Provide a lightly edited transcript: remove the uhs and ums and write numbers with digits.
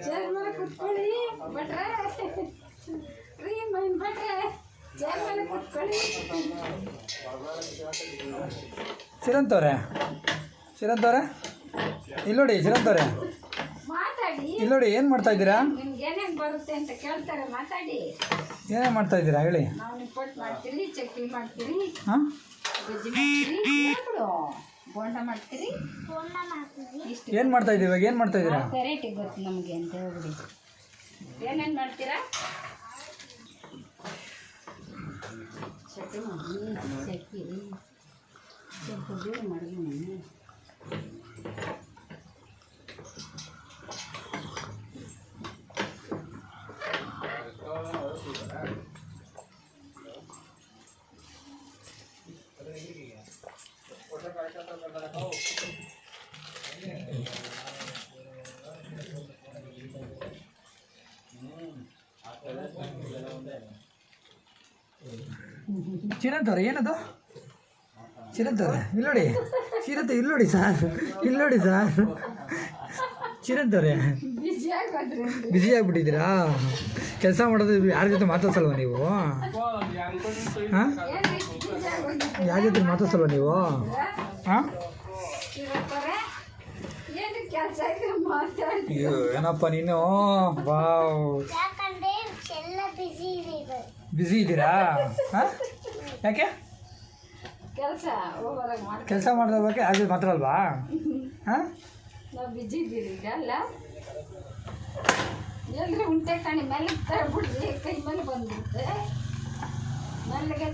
Chair ಮೇಲೆ ಕುತ್ಕೊಳ್ಳಿ ಭಟ್ರೆ. ರೀ ಮೈನ್ ಭಟ್ರೆ ಚೇರ್ ಮೇಲೆ ಕುತ್ಕೊಳ್ಳಿ. ಚಿರಂತವ್ರೆ ಇಲ್ಲೋಡಿ ಚಿರಂತವ್ರೆ ಮಾತಾಡಿ. ಇಲ್ಲೋಡಿ ಏನು ಮಾಡ್ತಾ ಇದ್ದೀರಾ? ನಿಮ್ಗೆ ಏನೇನು ಬರುತ್ತೆ ಅಂತ ಕೇಳ್ತಾರೆ, ಮಾತಾಡಿ. ಏನೇನು ಮಾಡ್ತಾ ಇದ್ದೀರಾ ಹೇಳಿ. ನಾವು ನಿಪ್ಪಟ್ಟು ಮಾಡ್ತೀರಿ, ಚಕ್ಲಿ ಮಾಡ್ತೀರಿ, ಹಾಂ, ಬಜ್ಜಿ ಮಾಡ್ತೀರಿ, ಬೋಂಡ ಮಾಡ್ತೀರಿ. ಏನು ಮಾಡ್ತಾ ಇದ್ದೀವಿ ಇವಾಗ? ಏನು ಮಾಡ್ತಾ ಇದ್ದೀರಾ? ವೆರೈಟಿ ಗೊತ್ತು ನಮಗೆ ಅಂತ ಹೇಳ್ಬಿಡಿ. ಏನೇನು ಮಾಡ್ತೀರಾ? ಚಕ್ಲಿ ಚಕ್ಲಿ ಸ್ವಲ್ಪ ದೂರ ಮಾಡಿ. ಚಿರಂತವ್ರೆ ಏನದು? ಚಿರಂತವ್ರೆ ಇಲ್ಲೋಡಿ, ಇಲ್ಲೋಡಿ ಸರ್, ಚಿರಂತವ್ರೆ ಬಿಸಿ ಆಗ್ಬಿಟ್ಟಿದ್ದೀರಾ? ಕೆಲಸ ಮಾಡೋದು ಯಾರ ಜೊತೆ ಮಾತಾಡ್ಸಲ್ವ ನೀವು? ಹಾಂ, ಯಾರ ಜೊತೆ ಮಾತಾಡ್ಸಲ್ವ ನೀವು? ಹಾಂ, ಅಯ್ಯೋ ಏನಪ್ಪ ನೀನು, ವಾವ್ ಬಿಸಿ ಇದ್ದೀರಾ? ಹಾಂ, ಯಾಕೆ ಕೆಲಸ ಮಾಡಿದ ಬಗ್ಗೆ ಯಾರ ಜೊತೆ ಮಾತಾಡಲ್ವಾ? ಹಾಂ, ನಾವು ಬಿಜಿ ಇದ್ದೀರಿ ಈಗ ಅಲ್ಲ. ಎಲ್ಲರೂ ಉಂಟೆ ಕಾಣಿ ಮೇಲೆ ತಗೊಬಿಡ್ರಿ, ಕೈ ಮೇಲೆ ಬಂದ್ಬಿಡುತ್ತೆ, ಮೆಲ್ಲಗೆ